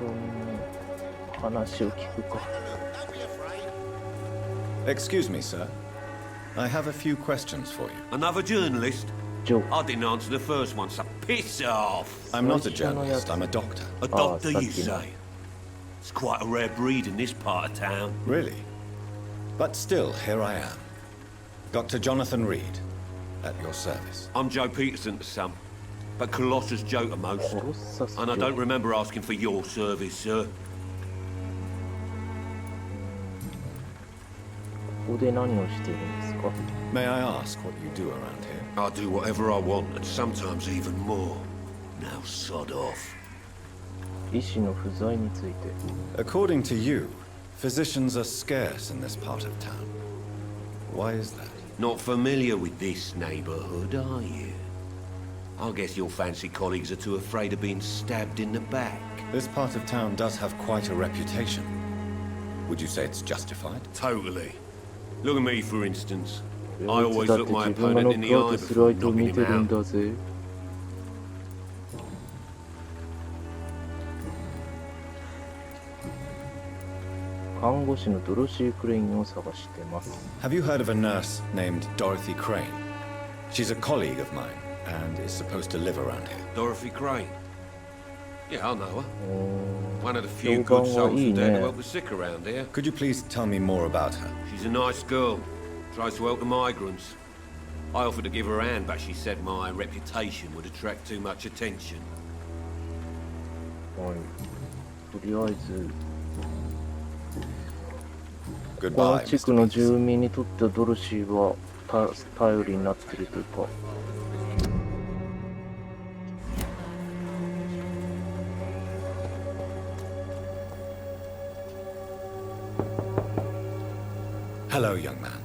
人に話を聞くか。 Excuse me, sir. I have a few questions for you. Another journalist? Joe. I didn't answer the first one, so piss off. I'm not a journalist, I'm a doctor. A doctor, you say? It's quite a rare breed in this part of town. Really? But still, here I am. Dr. Jonathan Reed, at your service. I'm Joe Peterson to some, but Colossus Joe to most. And I don't remember asking for your service, sir. ここで何をしているんですか? May I ask what you do around here? I do whatever I want, and sometimes even more. Now sod off. 医師の不在について。 According to you, physicians are scarce in this part of town. Why is that? Not familiar with this neighborhood, are you? I guess your fancy colleagues are too afraid of being stabbed in the back. This part of town does have quite a reputation. Would you say it's justified? Totally. Look at me, for instance. I いつ always だっ look て my 自分がノ opponent in ッ the クアウ eye トする before 相手を knocking 見て him るん out. だぜ。看護師のドロシー・クレインを探してます。 Have you heard of a nurse named Dorothy Crane? She's a colleague of mine and is supposed to live around here. Dorothy Crane. Yeah, I know her. お One of the few 評 good 判はい souls い who dare to ね。 help the sick around here. Could you please tell me more about her? She's a nice girl. Tries to help the migrants. I offered to give her a hand, but she said my reputation would attract too much attention. はい。とりあえず、この Goodbye, 地区 Mr. の Peterson. 住民にとってはドロシーは頼りになってるというか。Hello, young man.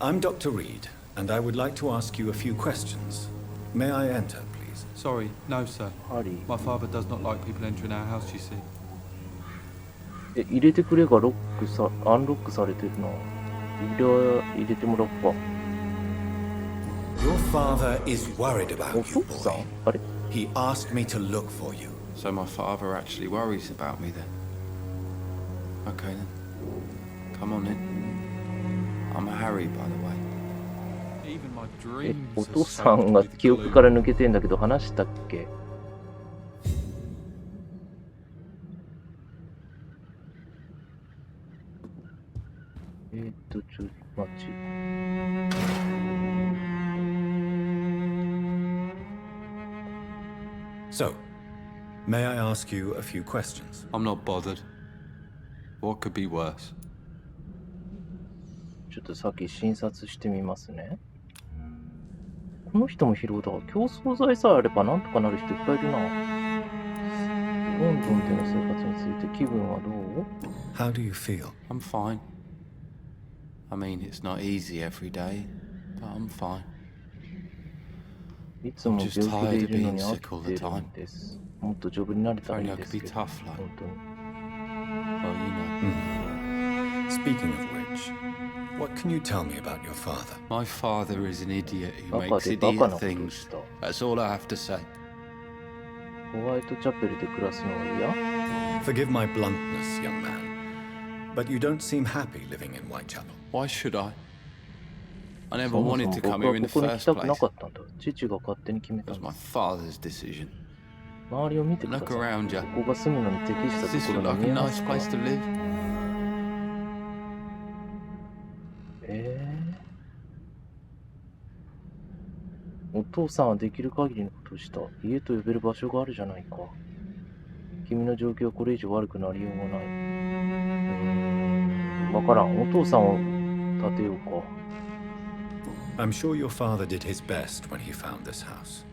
I'm Dr. Reed, and I would like to ask you a few questions. May I enter, please? Sorry, no, sir. ハリー。 My father does not like people entering our house, you see. 入れてくれがアンロックされてるな。入れてもらおうか。 Your father is worried about お you, 父さん boy. あれ He asked me to look for you. So my father actually worries about me then. Okay then. Come on in. I'm Harry, by the way. Even my お dreams 父 are さんが soaked with 記憶 glue. から抜けてんだけど話したっけ？ちょっと待ち。So, may I ask you a few questions? I'm not bothered. What could be worse? ちょっとさっき診察してみますね。この人も疲労だ。競争剤さえあればなんとかなる人いっぱいいるな。ロンドンでの生活について気分はどう？ How do you feel? I'm fine. I mean, it's not easy every day, but I'm fine. いつも病気でいるのに飽きてるんです。もっと丈夫になれたらいいですけど。本当に。 Well, you know. Speaking of which, what can you tell me about your father? My father is an idiot who バカ makes でバカ idiot なことを things. した。 That's all I have to say. ホワイトチャペルで暮らすのは嫌？ Forgive my bluntness, young man, but you don't seem happy living in Whitechapel. Why should I? I never そもそ wanted も to 僕 come は here in こ the こに来 first たくな place. かったんだ。父が勝手に決め It た was んだ my。father's decision. 周りを見てくだ Look さい。 around you. ここが住むのに適した Does と this ころ look が like 見 a えま nice すか？ place to live? お父さんはできる限りのことをした。家と呼べる場所があるじゃないか。君の状況はこれ以上悪くなりようがない。わからん。お父さんを立てようか。I'm sure your father did his best when he found this house.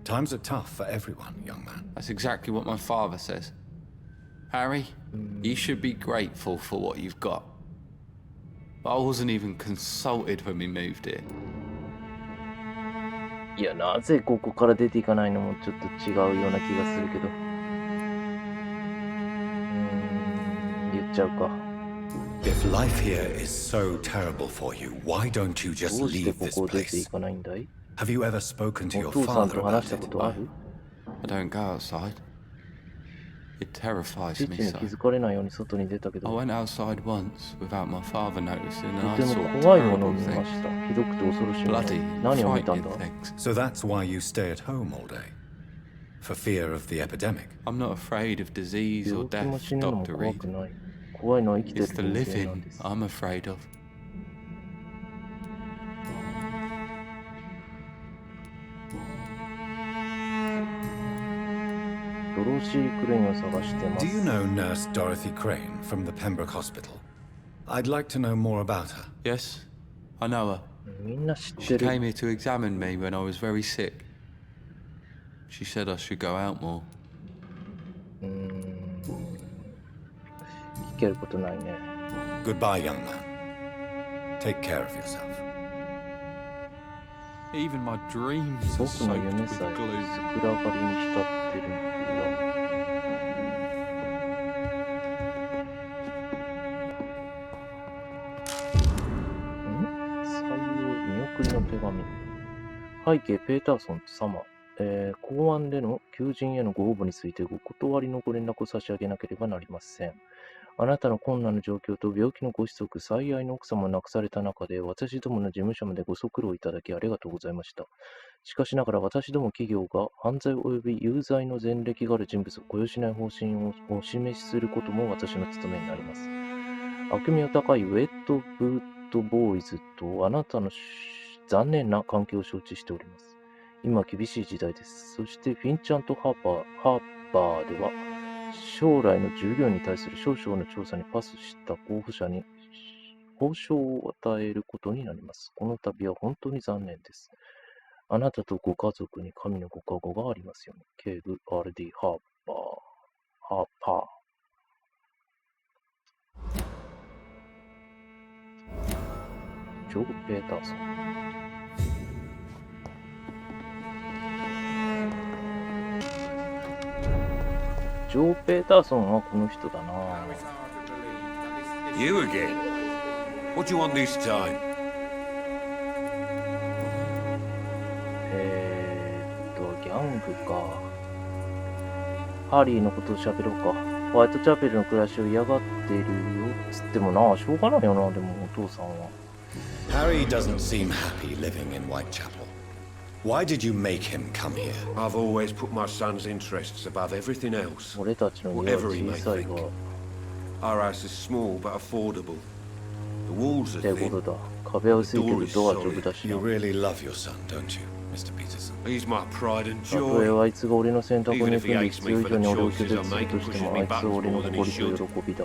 Times are tough for everyone, young man. That's exactly what my father says. Harry, you should be grateful for what you've got. But I wasn't even consulted when we moved here. いや、なぜここから出ていかないのもちょっと違うような気がするけど。言っちゃうか。If life here is so terrible for you, why don't you just どうして leave こ this こを出てい place? かないんだい？ Have you ever spoken to お your 父さん father と話した about こ it? とある？ I don't go outside. It terrifies 父 me に so. 気づかれないように外に出たけ I ど、 went outside once without my father noticing, and と I て saw も怖いものを terrible 見ま things. した。ひどくて恐ろしいもの。 Bloody, 何を見たん frightening だ？ things. So that's why you stay at home all day? For fear of the epidemic? I'm not afraid of disease or 病気も death, 死ぬのも Dr. 怖く Reed. ない。怖いのは生きて It's る the 人間なん living です。 I'm afraid of. ドロシー・クレインを探してま Do す。 you know Nurse Dorothy Crane from the Pembroke Hospital? I'd like to know more about her. Yes, I know her. みんな知っ She て came る。 here to examine me when I was very sick. She said I should go out more. 聞けることないね。 Goodbye, young man. Take care of yourself. Even my dreams are 僕の soaked 夢 with さえ glue. 暗がりに浸ってるんだ。採用見送りの手紙。背景ペーターソン様。公安での求人へのご応募についてご断りのご連絡を差し上げなければなりません。あなたの困難な状況と病気のご子息、最愛の奥様を亡くされた中で、私どもの事務所までご足労いただきありがとうございました。しかしながら私ども企業が犯罪及び有罪の前歴がある人物を雇用しない方針をお示しすることも私の務めになります。悪名高いウェットブートボーイズとあなたの残念な関係を承知しております。今は厳しい時代です。そしてフィンチャンとハーバーでは将来の従業員に対する少々の調査にパスした候補者に報奨を与えることになります。この度は本当に残念です。あなたとご家族に神のご加護がありますように。警部 RD ハーパー。ジョー・ペーターソン。ジョー・ペーターソンはこの人だな。 You again? What do you want this time? ギャングか。ハリーのことを喋ろうか。ホワイトチャペルの暮らしを嫌がっているよつってもな、しょうがないよな、でもお父さんは。Harry doesn't seem happy living in Whitechapel. Why did you make him come here? I've always put my son's interests above everything else. 俺たちの家は Whatever he 小 may さいが、 think. Our house is small but affordable. The walls are 手 thin. 頃だ。壁は薄いけどドア丈夫だしな。 You really love your son, don't you, Mr. Peterson? He's my pride and たとえ joy. あいつが俺の選択を Even 憎 if ん he で hates 必 me 要以 for 上 the に俺を choices 拒絶 I'm する making, として pushes も、あ me いつは backwards 俺の more than 誇 he りと should. 喜びだ。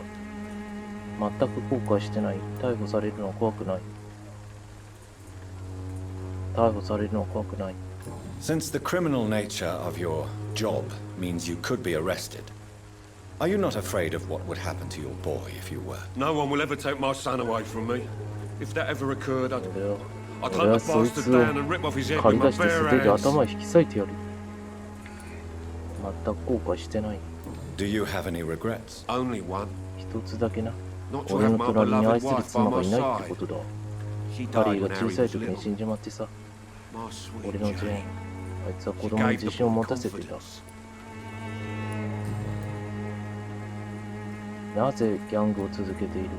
全く後悔してない。逮捕されるのは怖くない。逮捕されるのは怖くない。 Since the criminal nature of your job means you could be arrested, are you not afraid of what would happen to your boy if you were? No one will ever take my son away from me. If that ever occurred, I'd 俺 hunt は the そい bastard つを down and rip off his head 借 with り my 出して素 bare 手で hands. 頭へ引き裂いてやる。全く後悔してない。 Do you have any regrets? Only one. 一つだけな。 Not to 俺 have の my 隣に愛 beloved する wife by 妻が my いないって side. ことだ。 She ハ died リー when が Harry 小さい was 時に little. 死んじまってさ。 My sweet 俺のジェーン。 Jane. あいつは子 She 供に gave 自 the 信を boy 持たせていた。 confidence. なぜギャングを続けている？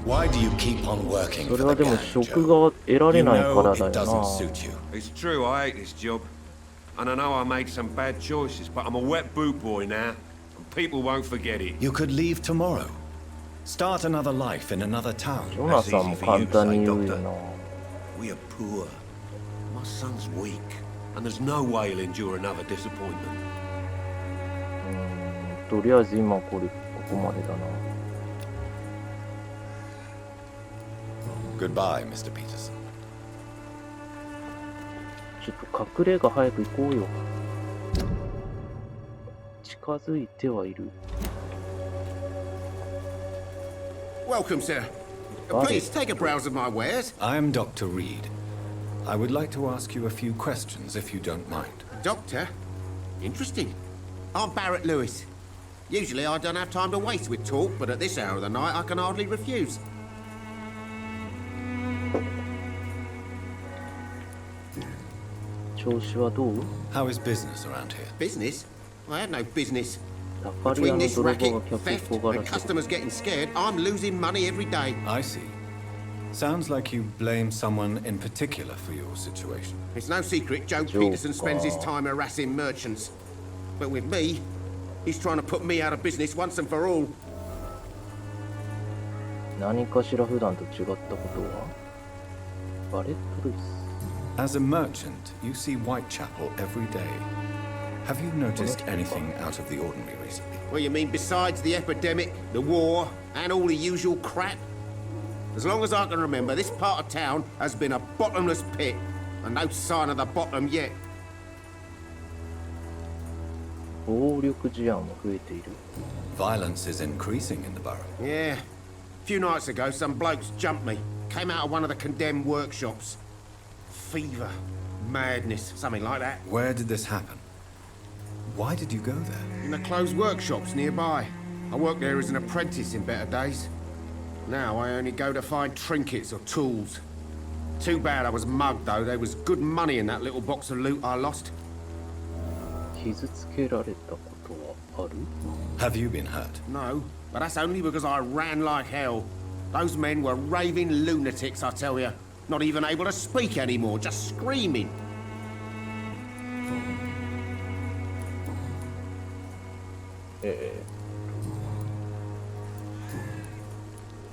Why do you keep on working それ for は the でも gang, 職 Joe? が得られ You ないから know だ it よ doesn't な。 suit you. It's true, I hate this job. And I know I made some bad choices, but I'm a wet boot boy now. And people won't forget it. You could leave tomorrow. Start another life in another town. ジョナサンも簡単に言うよな。 We are poor. My son's weak. And there's no way he'll endure another disappointment. とりあえず今ここまでだな。 Goodbye, Mr. Peterson. ちょっと隠れが早く行こうよ。近づいてはいる。 Welcome, sir. Please take a browse of my wares. I'm Dr. Reed. I would like to ask you a few questions if you don't mind. Doctor? Interesting. I'm Barrett Lewis. Usually I don't have time to waste with talk, but at this hour of the night I can hardly refuse. 調子はどう？ How is business around here? Business? I have no business. タカリア Between の this 泥棒 racket, が客 theft, を怖が and らせる。 customers getting scared, I'm losing money every day. I see. Sounds like you blame someone in particular for your situation. It's no secret Joe Peterson spends his time harassing merchants. But with me, he's trying to put me out of business once and for all. 何かしら普段と違ったことは？バレットルイス。As a merchant, you see Whitechapel every day. Have you noticed anything out of the ordinary recently? Well, you mean besides the epidemic, the war, and all the usual crap? As long as I can remember, this part of town has been a bottomless pit, and no sign of the bottom yet. 暴力事案も増えている。 Violence is increasing in the borough. Yeah. A few nights ago, some blokes jumped me. Came out of one of the condemned workshops. Fever, madness, something like that. Where did this happen? Why did you go there? In the closed workshops nearby. I worked there as an apprentice in better days. Now I only go to find trinkets or tools. Too bad I was mugged, though. There was good money in that little box of loot I lost. 傷つけられたことはある？ Have you been hurt? No, but that's only because I ran like hell. Those men were raving lunatics, I tell you. Not even able to speak anymore, just screaming.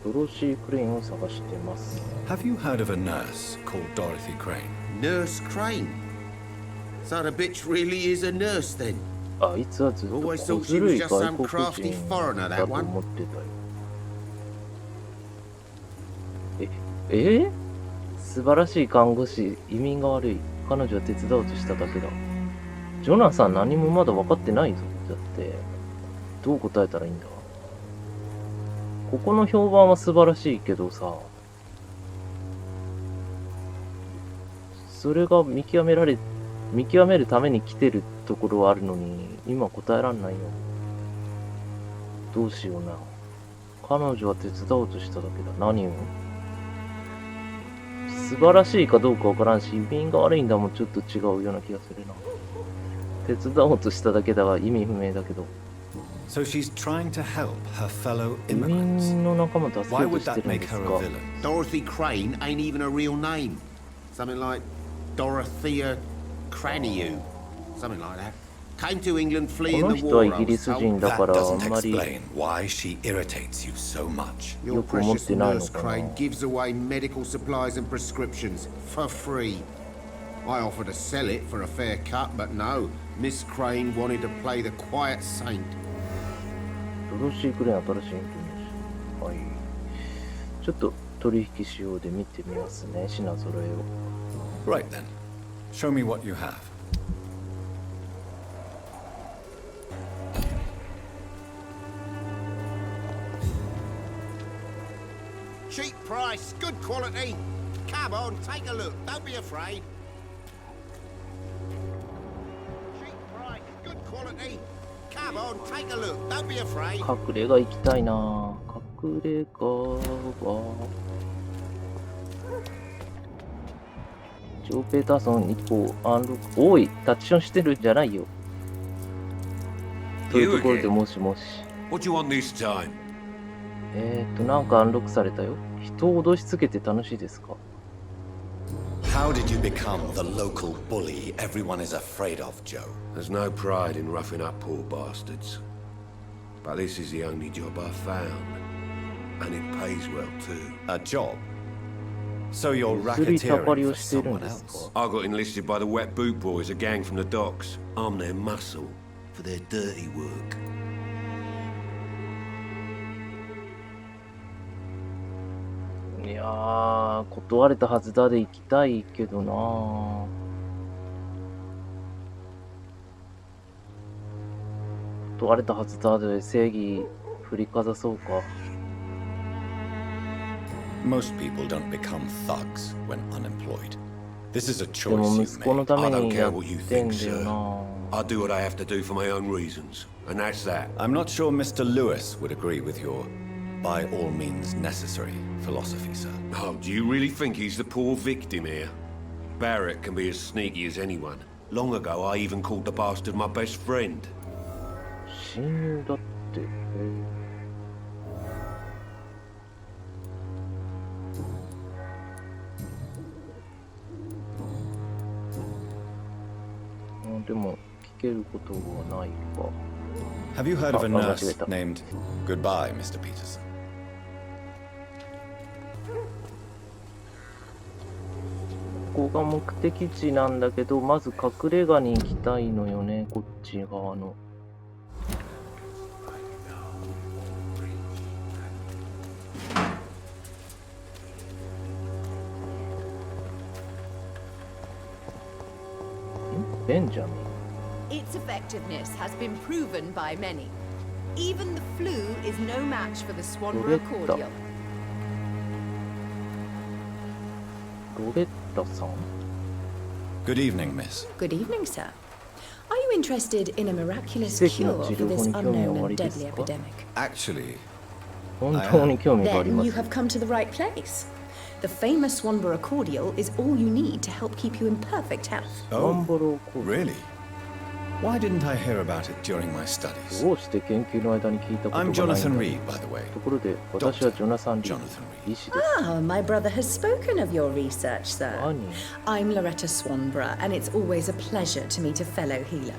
ドロシー・クレインを探してます。 Have you heard of a nurse called Dorothy Crane? Nurse Crane. So the bitch really is a nurse then? あいつはずっと小 Always thought ず she る was い just 外 some 国 crafty 人 foreigner, だ that と one. 思ってたよ。素晴らしい看護師、移民が悪い。彼女は手伝おうとしただけだ。ジョナサン何もまだ分かってないぞ。だって、どう答えたらいいんだ？ここの評判は素晴らしいけどさ、それが見極めるために来てるところはあるのに、今答えらんないよ。どうしような。彼女は手伝おうとしただけだ。何を？素晴らしいかどうかわからんし、移民が悪いんだもちょっと違うような気がするな。手伝おうとしただけだが意味不明だけど。So she's trying to help her fellow 移 immigrants. 民の仲間助け Why ようと would して that るん make です her か？ a villain? Dorothy Crane ain't even a real name. Something like Dorothea Craniu. Something like that. Came to England こ fleeing の the 人は war, イ I ギリ was ス told. 人だ That からあ doesn't んまり explain why she irritates you so much. Your Yo, como precious te nano, nurse como- Crane gives away medical supplies and prescriptions for free. I offered to sell it for a fair cut, but no. Miss Crane wanted to play the quiet saint. ドロシー・クレイン新しいインフォメーション。はい。ちょっと取引しようで見てみますね。品揃えを。 Right then. Show me what you have. Cheap price, good quality. Come on, take a look. Don't be afraid. Cheap price, good quality. Come on, take a look. Don't be afraid. 隠れ家行きたいな。隠れ家は。ジョー・ペーターソン一歩アンロック。おい、タッチションしてるんじゃないよ。というところでもしもし。 What do you want this time? なんかアンロックされたよ。人を脅しつけて楽しいですか？ How did you become the local bully everyone is afraid of, Joe? There's no pride in roughing up poor bastards. But this is the only job I've found. And it pays well too. A job? So you're 釣りたかり racketeering を for しているん someone ですか？ else? I got enlisted by the Wet Boot Boys, a gang from the docks. I'm their muscle for their dirty work. いやー、断れたはずだで行きたいけどなー。断れたはずだで正義振りかざそうか。 Most people don't become thugs when unemployed. This is a でも choice 息 you 子の made. た I め don't にや care っ what you てん think, だよ sir. な。 I do what I have to do for my own reasons. And that's that. I'm not sure Mr. Lewis would agree with your by all means necessary philosophy, sir. Oh, do you really think he's the poor victim here? Barrett can be as sneaky as anyone. Long ago, I even called the bastard my best friend. 親友だって。でも聞けることはないか。 Have you heard of a Oh, nurse wait. named Goodbye, Mr. Peterson? ここが目的地なんだけど、まず隠れ家に行きたいのよね、こっち側の。ベンジャミン。Its effectiveness has been proven by many. Even the flu is no match for the Swanborough cordial. ロレッタさん。 Good evening, miss. Good evening, sir. Are you interested in a miraculous 奇跡 cure の治 for 療 this 法に興味は unknown おあ and りです deadly か？ epidemic? Actually, 本当に興味があり Then ます you。have come to the right place. The famous Swanborough cordial is all you need to help keep you in perfect health. ワンボロコー really? Why didn't I hear about it during my studies? どうして研究の間に聞いたことがない I'm んだ Jonathan Reed, by the way. ところで、私はジョナサン・リー Jonathan ド、 Reed. 医師です。 Ah, my brother has spoken of your research, sir. 何？ I'm Loretta Swanborough, and it's always a pleasure to meet a fellow healer.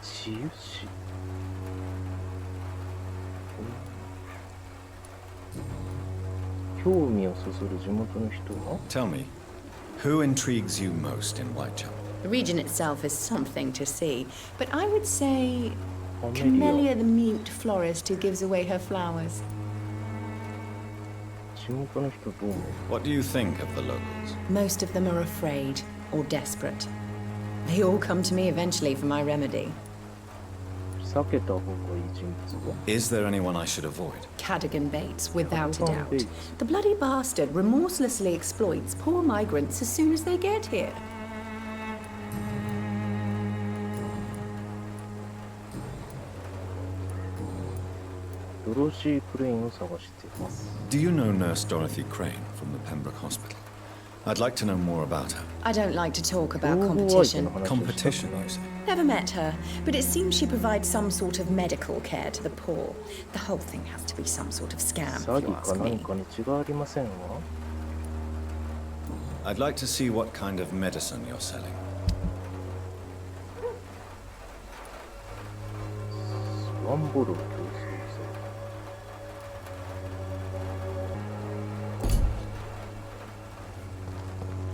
治癒士。興味をそそる地元の人が Tell me, who intrigues you most in Whitechapel? The region itself is something to see, but I would say アメリ Camellia the mute florist who gives away her flowers. ア。地元の人どう思う？ What do you think of the locals? Most of them are afraid or desperate. They all come to me eventually for my remedy. 避けた方がいい人物は Is there anyone I should avoid? Cadogan Bates, without a Cadogan doubt. Bates. The bloody bastard remorselessly exploits poor migrants as soon as they get here. ドロシー・クレインを探しています。 Do you know Nurse Dorothy Crane from the Pembroke Hospital? I'd like to know more about her. I don't like to talk about 情報相手の competition. 話をしたく Competition, ない you say? Never met her, but it seems she provides some sort of medical care to the poor. The whole thing has to be some sort of scam, 詐 if you 欺 ask か何 me. かに違いありませんわ。 I'd like to see what kind of medicine you're selling. ワンボロ競争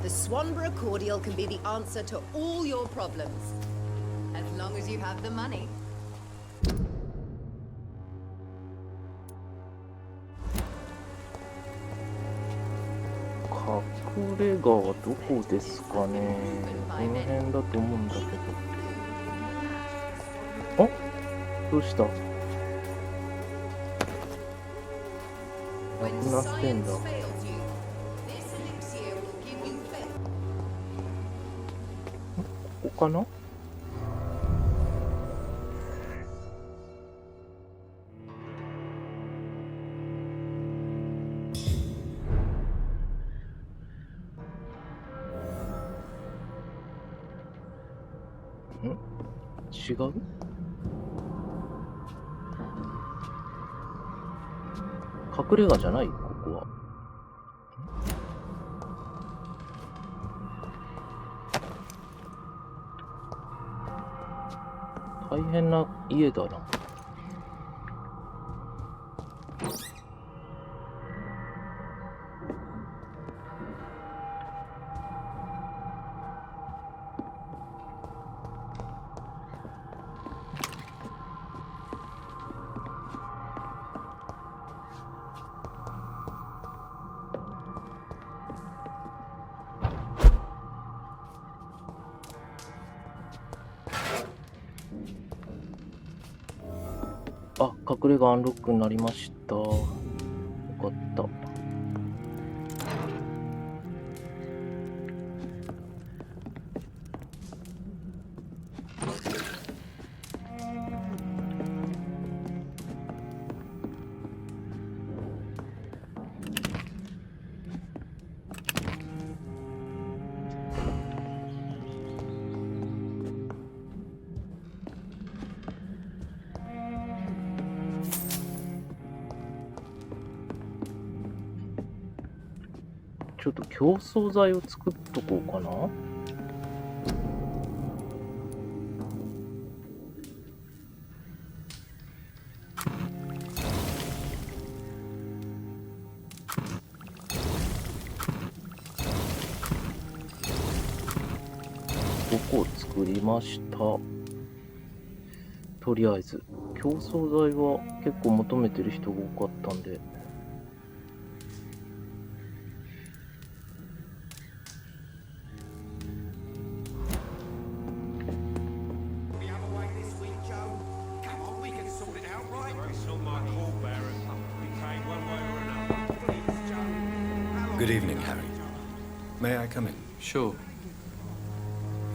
The Swanborough cordial can be the answer to all your problems. As long as you have the money. 隠れ家はどこですかね。この辺だと思うんだけど。あ、どうした？なくなってんだ。ここかな？違う？隠れ家じゃない？ここは。大変な家だな。あ、隠れ家アンロックになりました。よかった。ちょっと競争剤を作っとこうかな。5個作りました。とりあえず競争剤は結構求めてる人が多かったんで、Good evening, Harry. May I come in? Sure.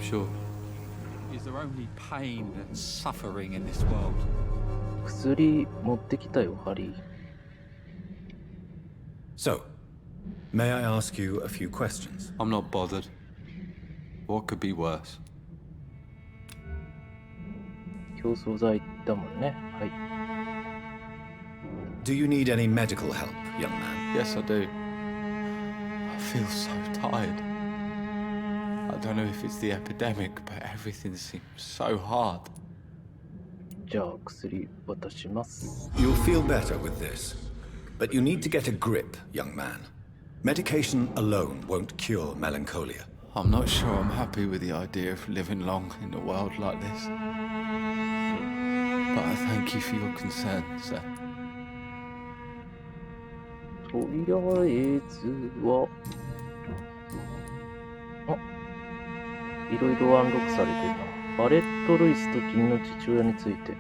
Sure. Is there only pain and suffering in this world? 薬持ってきたよ、ハリー。 So, may I ask you a few questions? I'm not bothered. What could be worse? 競争剤だもんね。はい。Do you need any medical help, young man? Yes, I do. I feel so tired. I don't know if it's the epidemic, but everything seems so hard. じゃあ薬渡します。 You'll feel better with this. But you need to get a grip, young man. Medication alone won't cure melancholia. I'm not sure I'm happy with the idea of living long in a world like this. But I thank you for your concern, sir. とりあえずは、いろいろアンロックされてるな。バレット・ルイスと君の父親について。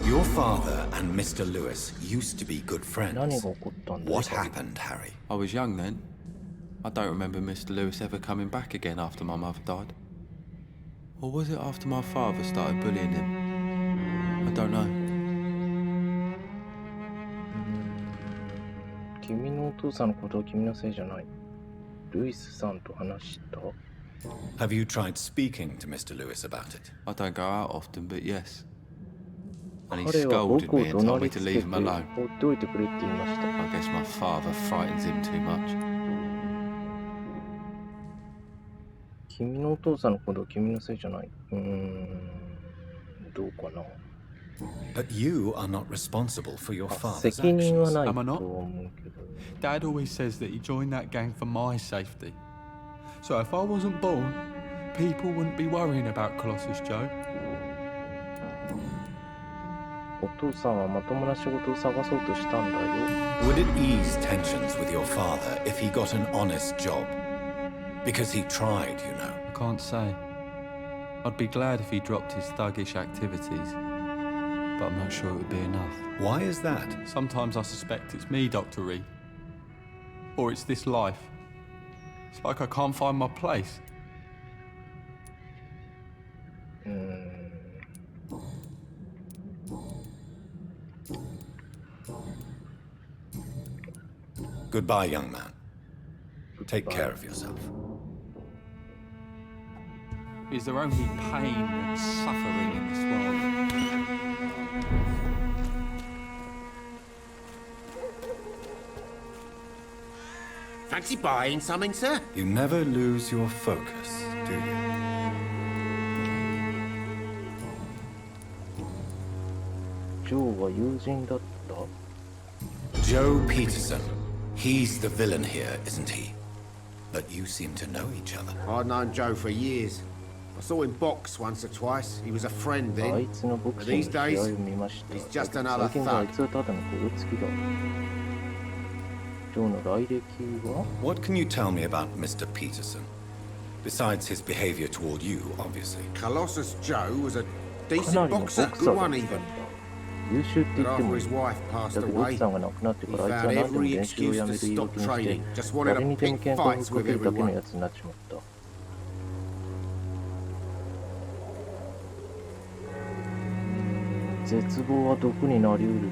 Your father and Mr. Lewis used to be good friends. 何が起こったんだ What happened, Harry? I was young then. I don't remember Mr. Lewis ever coming back again after my mother died. Or was it after my father started bullying him? I don't know. 君のお父さんのことは君のせいじゃない。ルイスさんと話した。 Have you tried speaking to Mr. Lewis about it? I don't go out often, but yes. And he 彼は scolded 僕を me 怒 and 鳴 told me り to つけ leave て him alone. 放っておいてくれって言いました。 I guess my father frightens him too much. 君のお父さんのことは君のせいじゃない。どうかな。 But you are not responsible for your あ、 father's 責任は actions. ないと Am I not? 思うけど。 Dad always says that he joined that gang for my safety. So if I wasn't born, people wouldn't be worrying about Colossus Joe. お父さんはまともな仕事を探そうとしたんだよ。 Would it ease tensions with your father if he got an honest job? Because he tried, you know. I can't say. I'd be glad if he dropped his thuggish activities, but I'm not sure it would be enough. Why is that? Sometimes I suspect it's me, Dr. Reed. Or it's this life. It's like I can't find my place. Goodbye, young man. Take care of yourself. Is there only pain and suffering in this world? Fancy buying something, sir? You never lose your focus, do you? Joe は友人だった。 Joe Peterson. He's the villain here, isn't he? But you seem to know each other. I'd known Joe for years. I saw him box once or twice. He was a friend あ then. いつのボク But シング these の試合 days, を見ました。 he's just another 最近ではあい thug. つはただのゴロつきだ。ジョーの来歴は What can you tell me about Mr. Peterson? Besides his behavior toward you, obviously. Colossus Joe was a かな decent りのボクサ boxer, ー good だ one ったん even. だ。優秀って言 But っても after いい。 his wife passed だけど奥 away, さんが亡くなってか he らあいつは found 何でも every 練習を excuse や to める言い stop 訳にして training. Just wanted 誰 to にでも pick 喧嘩を fights 吹っ with かけるだけの everyone. やつになっちまった。絶望は毒になりうる。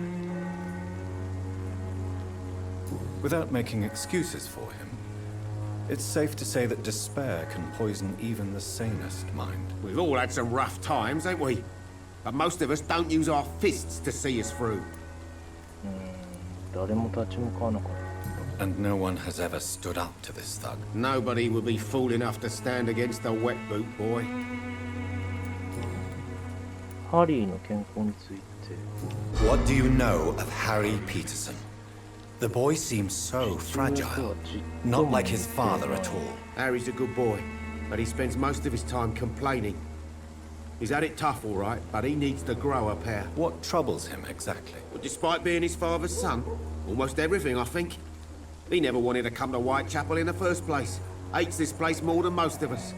Without making excuses for him, it's safe to say that despair can poison even the sanest mind. We've all had some rough times, ain't we? But most of us don't use our fists to see us through. 誰も立ち向かわなかった。And no one has ever stood up to this thug. Nobody would be fool enough to stand against a wet boot boy. ハリーの健康について。 What do you know of Harry Peterson? The boy seems so fragile, not like his father at all. Harry's a good boy, but he spends most of his time complaining. He's had it tough, all right, but he needs to grow a pair. What troubles him exactly? But despite being his father's son, almost everything, I think. He never wanted to come to Whitechapel in the first place. Hates this place more than most of us.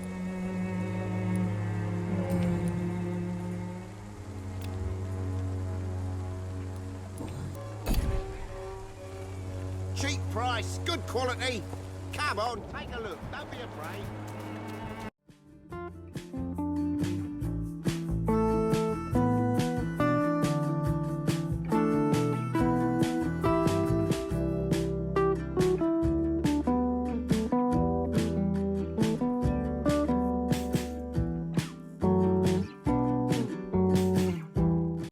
Cheap price, good quality. Come on, take a look. Don't be afraid.